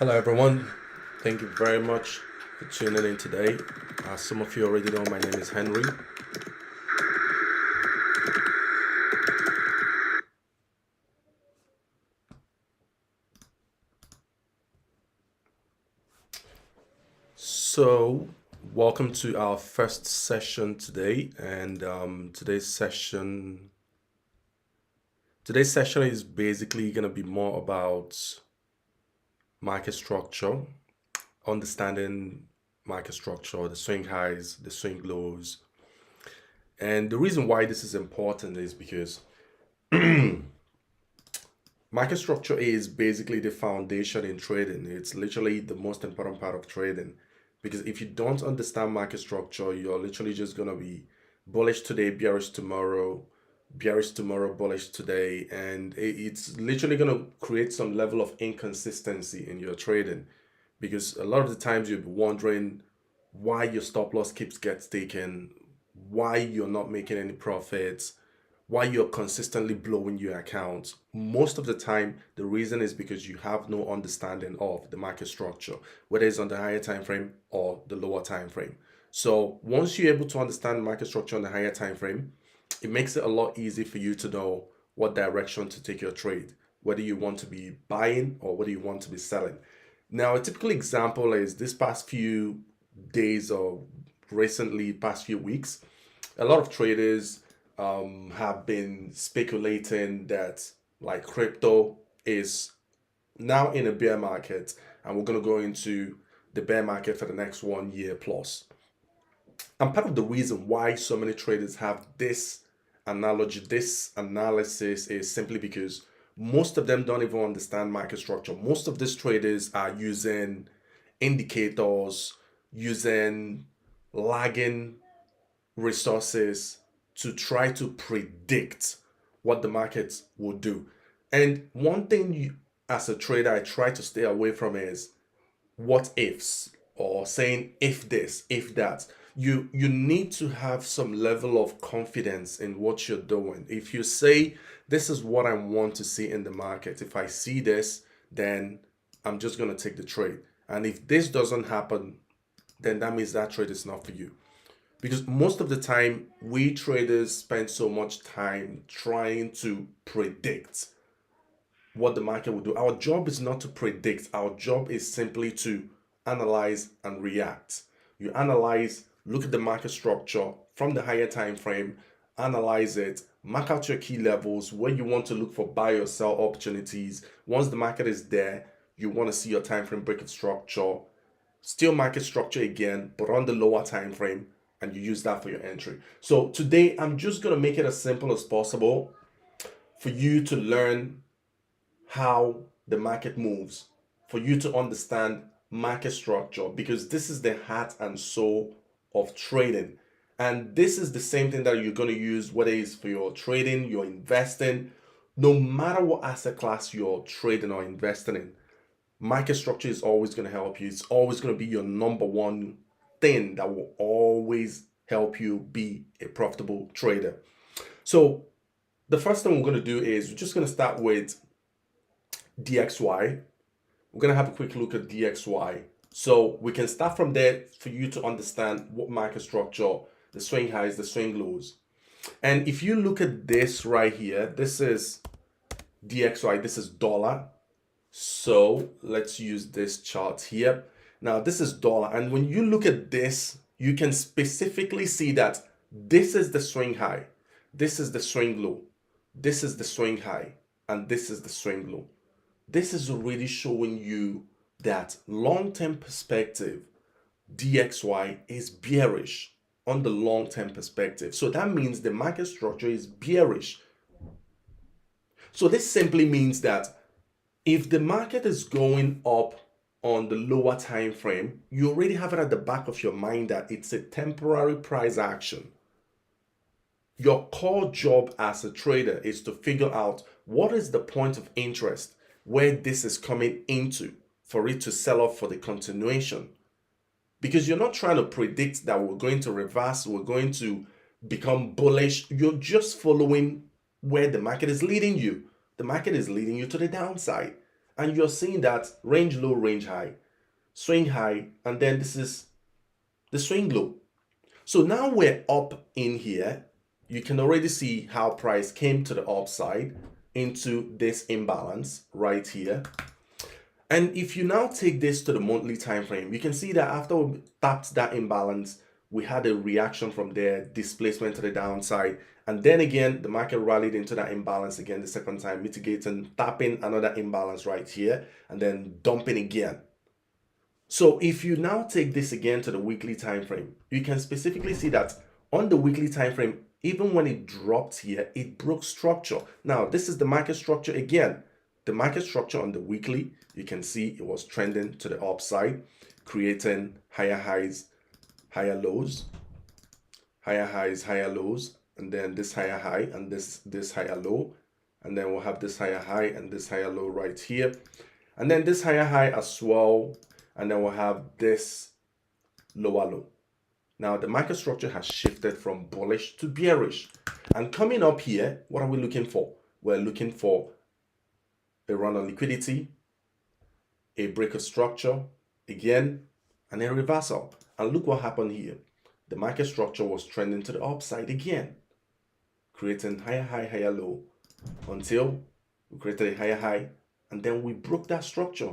Hello, everyone. Thank you very much for tuning in today. As some of you already know, my name is Henry. So, welcome to our first session today. And today's session is basically going to be more about market structure, understanding market structure, the swing highs, the swing lows. And the reason why this is important is because market structure is basically the foundation in trading. It's literally the most important part of trading because if you don't understand market structure, you're literally just going to be bullish today, bearish tomorrow, bullish today. And it's literally going to create some level of inconsistency in your trading because a lot of the times you'll be wondering why your stop loss gets taken, why you're not making any profits, why you're consistently blowing your account. Most of the time, the reason is because you have no understanding of the market structure, whether it's on the higher time frame or the lower time frame. So once you're able to understand market structure on the higher time frame, it makes it a lot easier for you to know what direction to take your trade, whether you want to be buying or whether you want to be selling. Now, a typical example is this past few days or recently past few weeks, a lot of traders have been speculating that like crypto is now in a bear market and we're going to go into the bear market for the next 1 year plus. And part of the reason why so many traders have this analogy, this analysis is simply because most of them don't even understand market structure. Most of these traders are using indicators, using lagging resources to try to predict what the market will do. And one thing as a trader, I try to stay away from is what ifs or saying if this, if that. You need to have some level of confidence in what you're doing. If you say this is what I want to see in the market, if I see this, then I'm just going to take the trade. And if this doesn't happen, then that means that trade is not for you. Because most of the time, we traders spend so much time trying to predict what the market will do. Our job is not to predict, our job is simply to analyze and react. You analyze, look at the market structure from the higher time frame, analyze it, mark out your key levels where you want to look for buy or sell opportunities. Once the market is there, you want to see your time frame break structure, still market structure again, but on the lower time frame, and you use that for your entry. So today, I'm just going to make it as simple as possible for you to learn how the market moves, for you to understand market structure, because this is the heart and soul of trading. And this is the same thing that you're going to use, whether it's for your trading, your investing, no matter what asset class you're trading or investing in. Market structure is always going to help you. It's always going to be your number one thing that will always help you be a profitable trader. So the first thing we're going to do is we're just going to start with DXY. We're going to have a quick look at DXY. So we can start from there for you to understand what market structure, the swing highs, the swing lows. And if you look at this right here, this is DXY, this is dollar. So let's use this chart here. Now this is dollar. And when you look at this, you can specifically see that this is the swing high. This is the swing low. This is the swing high. And this is the swing low. This is already showing you that long-term perspective, DXY is bearish on the long-term perspective. So that means the market structure is bearish. So this simply means that if the market is going up on the lower time frame, you already have it at the back of your mind that it's a temporary price action. Your core job as a trader is to figure out what is the point of interest where this is coming into for it to sell off for the continuation. Because you're not trying to predict that we're going to reverse, we're going to become bullish. You're just following where the market is leading you. The market is leading you to the downside. And you're seeing that range low, range high, swing high, and then this is the swing low. So now we're up in here. You can already see how price came to the upside into this imbalance right here. And if you now take this to the monthly time frame, you can see that after we tapped that imbalance, we had a reaction from there, displacement to the downside. And then again, the market rallied into that imbalance again the second time, mitigating, tapping another imbalance right here, and then dumping again. So if you now take this again to the weekly time frame, you can specifically see that on the weekly time frame, even when it dropped here, it broke structure. Now, this is the market structure again. The market structure on the weekly, you can see it was trending to the upside, creating higher highs, higher lows, higher highs, higher lows, and then this higher high and this higher low, and then we'll have this higher high and this higher low right here, and then this higher high as well, and then we'll have this lower low. Now the market structure has shifted from bullish to bearish, and coming up here, what are we looking for? We're looking for a run on liquidity, a break of structure again, and a reversal. And look what happened here. The market structure was trending to the upside again, creating higher high, higher low, until we created a higher high, and then we broke that structure.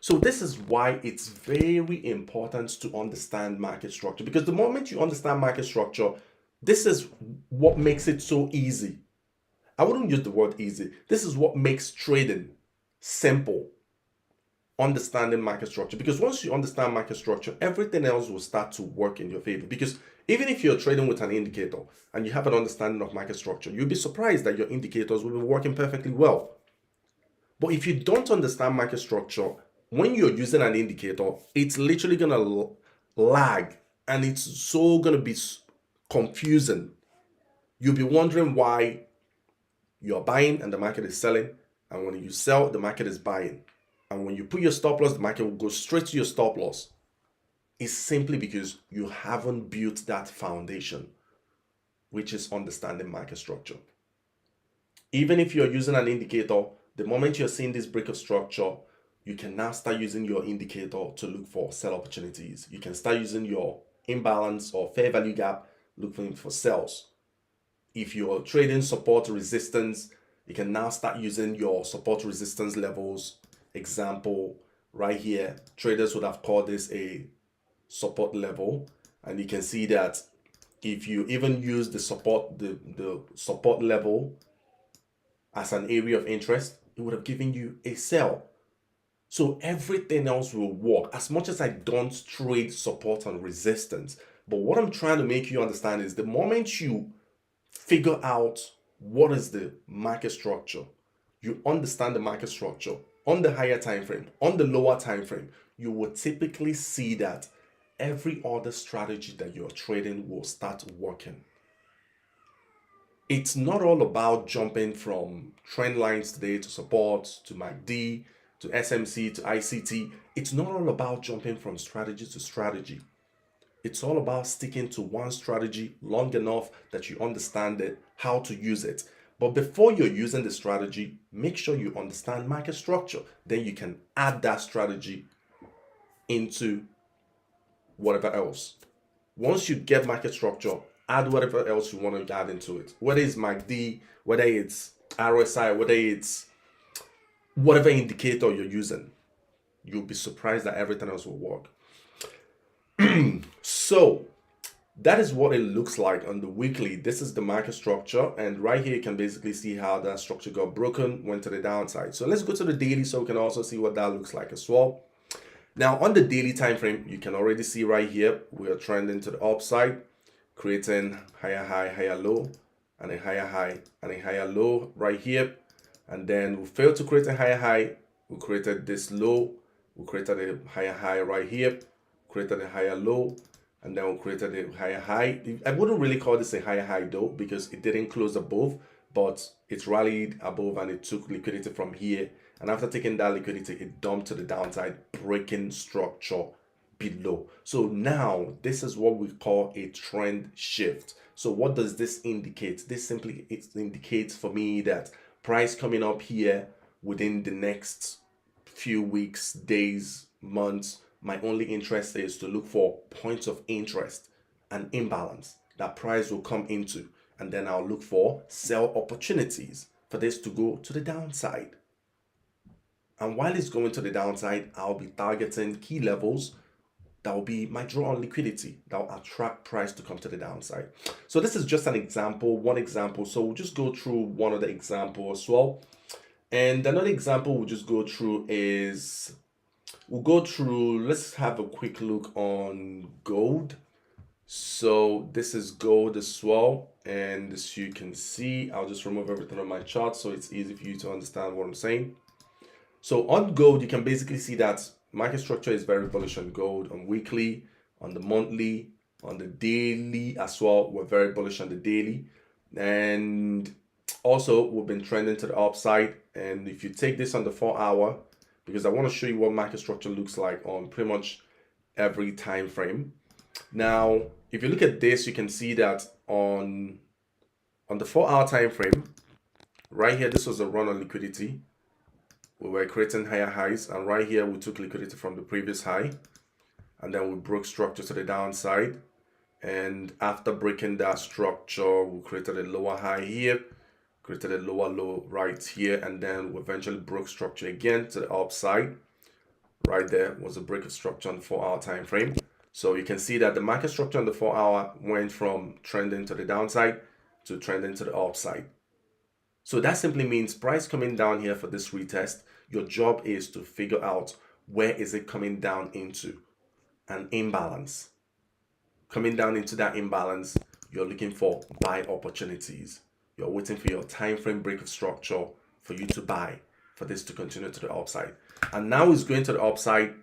So this is why it's very important to understand market structure, because the moment you understand market structure, this is what makes it so easy. I wouldn't use the word easy. This is what makes trading simple. Understanding market structure, because once you understand market structure, everything else will start to work in your favor. Because even if you're trading with an indicator and you have an understanding of market structure, you'll be surprised that your indicators will be working perfectly well. But if you don't understand market structure, when you're using an indicator, it's literally going to lag, and it's so going to be confusing. You'll be wondering why you're buying and the market is selling, and when you sell, the market is buying. And when you put your stop loss, the market will go straight to your stop loss. It's simply because you haven't built that foundation, which is understanding market structure. Even if you're using an indicator, the moment you're seeing this break of structure, you can now start using your indicator to look for sell opportunities. You can start using your imbalance or fair value gap, looking for sells. If you're trading support resistance, you can now start using your support resistance levels. Example right here, traders would have called this a support level, and you can see that if you even use the support level as an area of interest, it would have given you a sell. So everything else will work. As much as I don't trade support and resistance, but what I'm trying to make you understand is the moment you figure out what is the market structure, you understand the market structure on the higher time frame, on the lower time frame, you will typically see that every other strategy that you're trading will start working. It's not all about jumping from trend lines today to support, to MACD, to SMC, to ICT. It's not all about jumping from strategy to strategy. It's all about sticking to one strategy long enough that you understand it, how to use it. But before you're using the strategy, make sure you understand market structure. Then you can add that strategy into whatever else. Once you get market structure, add whatever else you want to add into it. Whether it's MACD, whether it's RSI, whether it's whatever indicator you're using, you'll be surprised that everything else will work. So that is what it looks like on the weekly. This is the market structure, and right here you can basically see how that structure got broken, went to the downside. So let's go to the daily so we can also see what that looks like as well. Now on the daily time frame, you can already see right here we are trending to the upside, creating higher high, higher low, and a higher high and a higher low right here. And then we failed to create a higher high. We created this low, we created a higher high right here, created a higher low, and then we created a higher high. I wouldn't really call this a higher high though, because it didn't close above, but it rallied above and it took liquidity from here. And after taking that liquidity, it dumped to the downside, breaking structure below. So now this is what we call a trend shift. So what does this indicate? This simply indicates for me that price coming up here within the next few weeks, days, months. My only interest is to look for points of interest and imbalance that price will come into, and then I'll look for sell opportunities for this to go to the downside. And while it's going to the downside, I'll be targeting key levels that will be my draw on liquidity that will attract price to come to the downside. So this is just an example, one example. So we'll just go through one of the examples as well. And another example we'll just go through is, let's have a quick look on gold. So this is gold as well. And as you can see, I'll just remove everything on my chart so it's easy for you to understand what I'm saying. So on gold, you can basically see that market structure is very bullish on gold on weekly, on the monthly, on the daily as well. We're very bullish on the daily. And also, we've been trending to the upside. And if you take this on the 4-hour, because I want to show you what market structure looks like on pretty much every time frame. Now, if you look at this, you can see that on the 4-hour time frame, right here, this was a run on liquidity. We were creating higher highs, and right here we took liquidity from the previous high, and then we broke structure to the downside. And after breaking that structure, we created a lower high here, created a lower low right here, and then we eventually broke structure again to the upside. Right there was a break of structure on the 4-hour time frame. So you can see that the market structure on the 4-hour went from trending to the downside to trending to the upside. So that simply means price coming down here for this retest. Your job is to figure out where is it coming down into an imbalance. Coming down into that imbalance, you're looking for buy opportunities. You're waiting for your time frame break of structure for you to buy, for this to continue to the upside. And now it's going to the upside.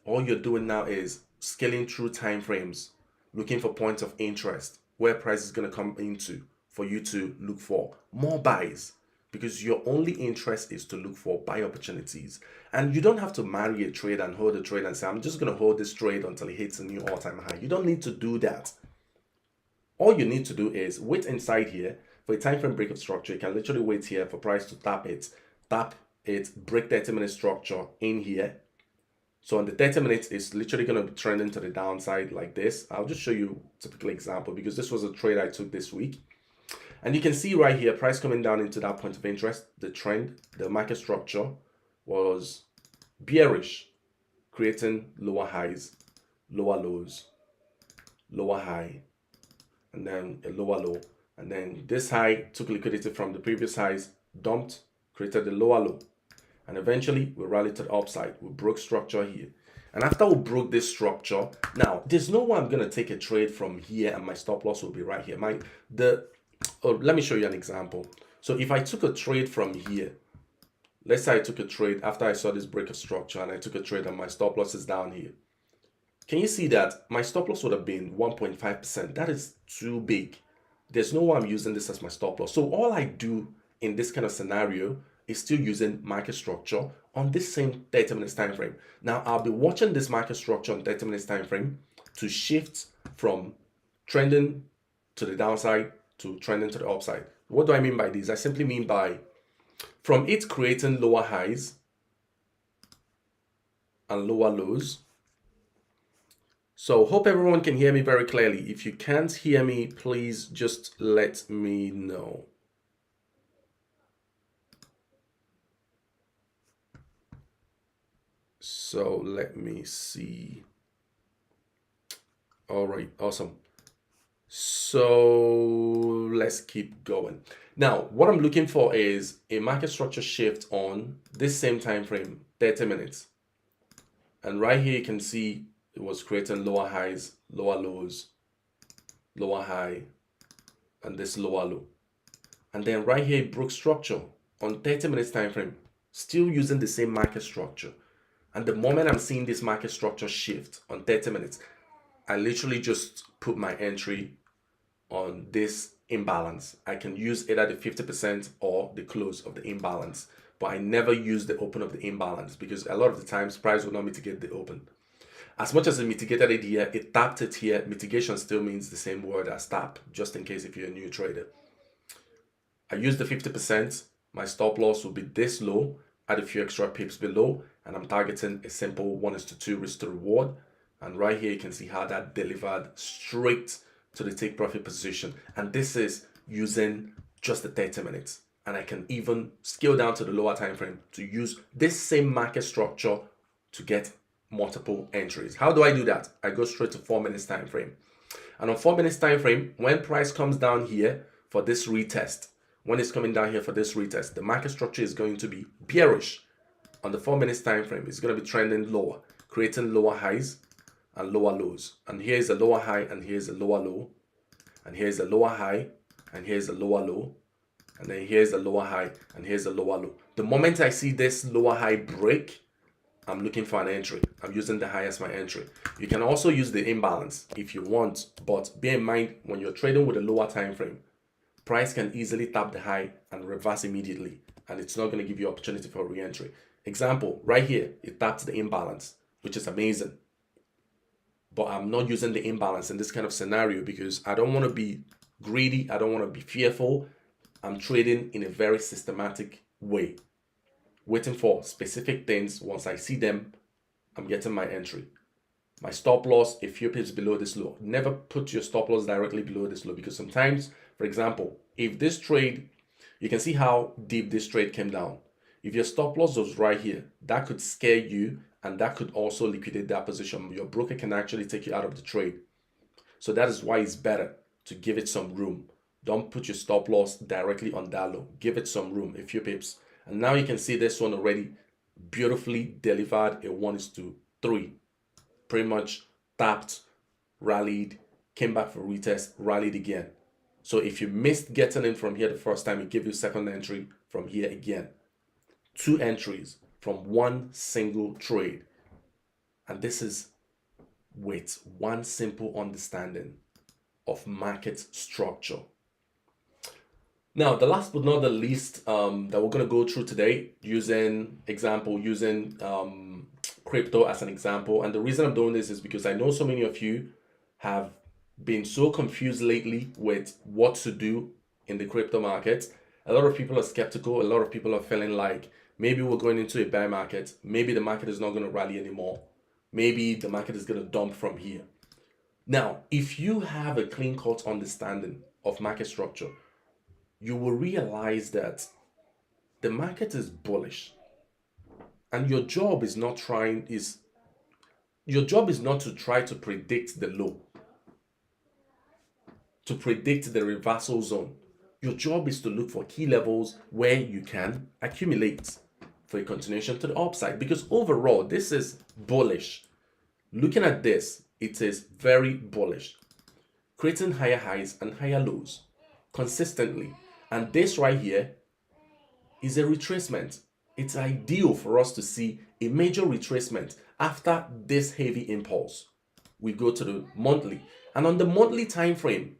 All you're doing now is scaling through time frames, looking for points of interest, where price is going to come into, for you to look for more buys, because your only interest is to look for buy opportunities. And you don't have to marry a trade and hold a trade and say, I'm just going to hold this trade until it hits a new all-time high. You don't need to do that. All you need to do is wait inside here for a time frame break of structure. You can literally wait here for price to tap it, break 30-minute structure in here. So on the 30 minutes, it's literally going to be trending to the downside like this. I'll just show you a typical example, because this was a trade I took this week. And you can see right here, price coming down into that point of interest. The trend, the market structure was bearish, creating lower highs, lower lows, lower high, and then a lower low. And then this high took liquidity from the previous highs, dumped, created a lower low. And eventually we rallied to the upside. We broke structure here. And after we broke this structure, now there's no way I'm going to take a trade from here and my stop loss will be right here. Let me show you an example. So if I took a trade from here, let's say I took a trade after I saw this break of structure and I took a trade and my stop loss is down here. Can you see that my stop loss would have been 1.5%? That is too big. There's no way I'm using this as my stop loss. So all I do in this kind of scenario is still using market structure on this same 30 minutes time frame. Now I'll be watching this market structure on 30 minutes time frame to shift from trending to the downside to trending to the upside. What do I mean by this? I simply mean by from it creating lower highs and lower lows. So hope everyone can hear me very clearly. If you can't hear me, please just let me know. So let me see. All right, awesome. So let's keep going. Now, what I'm looking for is a market structure shift on this same time frame, 30 minutes. And right here you can see it was creating lower highs, lower lows, lower high, and this lower low. And then right here it broke structure on 30 minutes time frame, still using the same market structure. And the moment I'm seeing this market structure shift on 30 minutes, I literally just put my entry on this imbalance. I can use either the 50% or the close of the imbalance, but I never use the open of the imbalance because a lot of the times price will not mitigate the open. As much as it mitigated it here, it tapped it here. Mitigation still means the same word as tap, just in case if you're a new trader. I use the 50%. My stop loss will be this low, add a few extra pips below, and I'm targeting a simple 1:2 risk to reward. And right here, you can see how that delivered straight to the take profit position. And this is using just the 30 minutes. And I can even scale down to the lower time frame to use this same market structure to get multiple entries. How do I do that? I go straight to 4 minutes time frame. And on 4 minutes time frame, when price comes down here for this retest, when it's coming down here for this retest, the market structure is going to be bearish. On the 4 minutes time frame, it's going to be trending lower, creating lower highs and lower lows. And here's a lower high, and here's a lower low, and here's a lower high, and here's a lower low, and then here's a lower high, and here's a lower low. The moment I see this lower high break, I'm looking for an entry. I'm using the high as my entry. You can also use the imbalance if you want, but bear in mind when you're trading with a lower time frame, price can easily tap the high and reverse immediately, and it's not going to give you opportunity for re-entry. Example, right here, it tapped the imbalance, which is amazing. But I'm not using the imbalance in this kind of scenario because I don't want to be greedy. I don't want to be fearful. I'm trading in a very systematic way, waiting for specific things. Once I see them, I'm getting my entry. My stop loss, a few pips below this low. Never put your stop loss directly below this low because sometimes, for example, if this trade, you can see how deep this trade came down. If your stop loss was right here, that could scare you, and that could also liquidate that position. Your broker can actually take you out of the trade. So that is why it's better to give it some room. Don't put your stop loss directly on that low. Give it some room, a few pips. And now you can see this one already beautifully delivered a 1:3. Pretty much tapped, rallied, came back for retest, rallied again. So if you missed getting in from here the first time, it gives you second entry from here again. 2 entries from one single trade. And this is with one simple understanding of market structure. Now, the last but not the least that we're going to go through today, using crypto as an example. And the reason I'm doing this is because I know so many of you have been so confused lately with what to do in the crypto market. A lot of people are skeptical. A lot of people are feeling like maybe we're going into a bear market. Maybe the market is not going to rally anymore. Maybe the market is going to dump from here. Now, if you have a clean-cut understanding of market structure, you will realize that the market is bullish. And your job is not to try to predict the low, to predict the reversal zone. Your job is to look for key levels where you can accumulate for a continuation to the upside, because overall this is bullish. Looking at this, it is very bullish, creating higher highs and higher lows consistently. And this right here is a retracement. It's ideal for us to see a major retracement after this heavy impulse. We go to the monthly, and on the monthly time frame,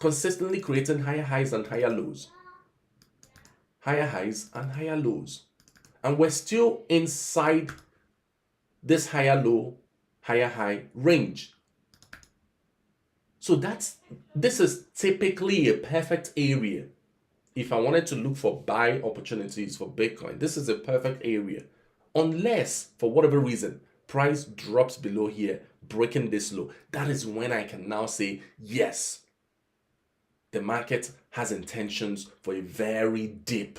consistently creating higher highs and higher lows, higher highs and higher lows. And we're still inside this higher low, higher high range. So this is typically a perfect area. If I wanted to look for buy opportunities for Bitcoin, this is a perfect area. Unless, for whatever reason, price drops below here, breaking this low. That is when I can now say, yes, the market has intentions for a very deep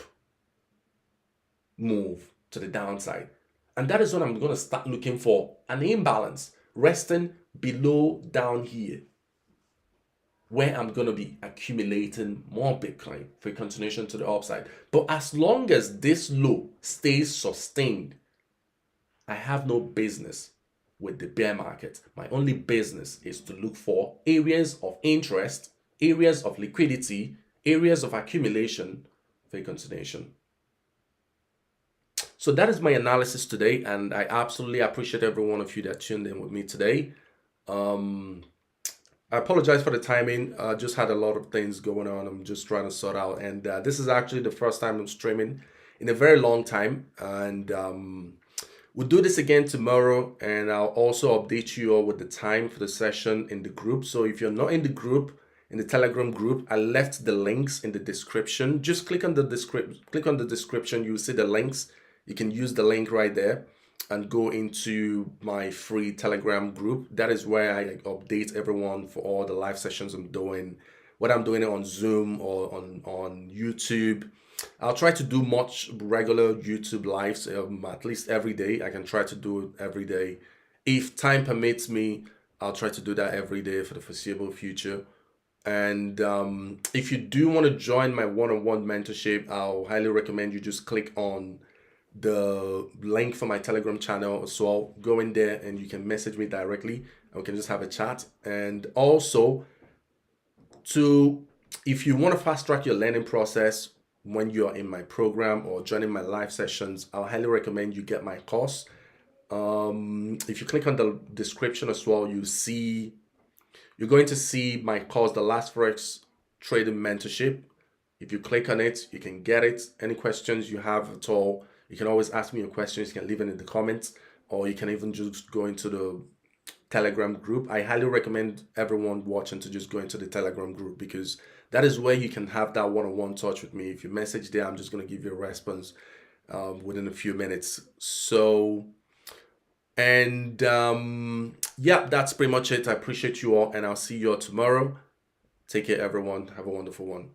move to the downside. And that is when I'm going to start looking for an imbalance resting below down here, where I'm going to be accumulating more Bitcoin for a continuation to the upside. But as long as this low stays sustained, I have no business with the bear market. My only business is to look for areas of interest, areas of liquidity, areas of accumulation for a continuation. So that is my analysis today, and I absolutely appreciate every one of you that tuned in with me today. I apologize for the timing. Just had a lot of things going on. I'm just trying to sort out. And this is actually the first time I'm streaming in a very long time. And we'll do this again tomorrow. And I'll also update you all with the time for the session in the group. So if you're not in the group in the Telegram group. I left the links in the description. Just click on the description. You'll see the links. You can use the link right there and go into my free Telegram group. That is where I update everyone for all the live sessions I'm doing, whether I'm doing it on Zoom or on YouTube. I'll try to do much regular YouTube lives, at least every day. I can try to do it every day. If time permits me, I'll try to do that every day for the foreseeable future. And if you do want to join my one-on-one mentorship, I'll highly recommend you just click on the link for my Telegram channel. So I'll go in there and you can message me directly and we can just have a chat. And also, if you want to fast track your learning process when you're in my program or joining my live sessions, I'll highly recommend you get my course. If you click on the description as well, you're going to see my course, the Last Forex Trading Mentorship. If you click on it, you can get it. Any questions you have at all, you can always ask me your questions. You can leave it in the comments, or you can even just go into the Telegram group. I highly recommend everyone watching to just go into the Telegram group, because that is where you can have that one-on-one touch with me. If you message there, I'm just going to give you a response within a few minutes. So, and yeah, that's pretty much it. I appreciate you all, and I'll see you all tomorrow. Take care, everyone. Have a wonderful one.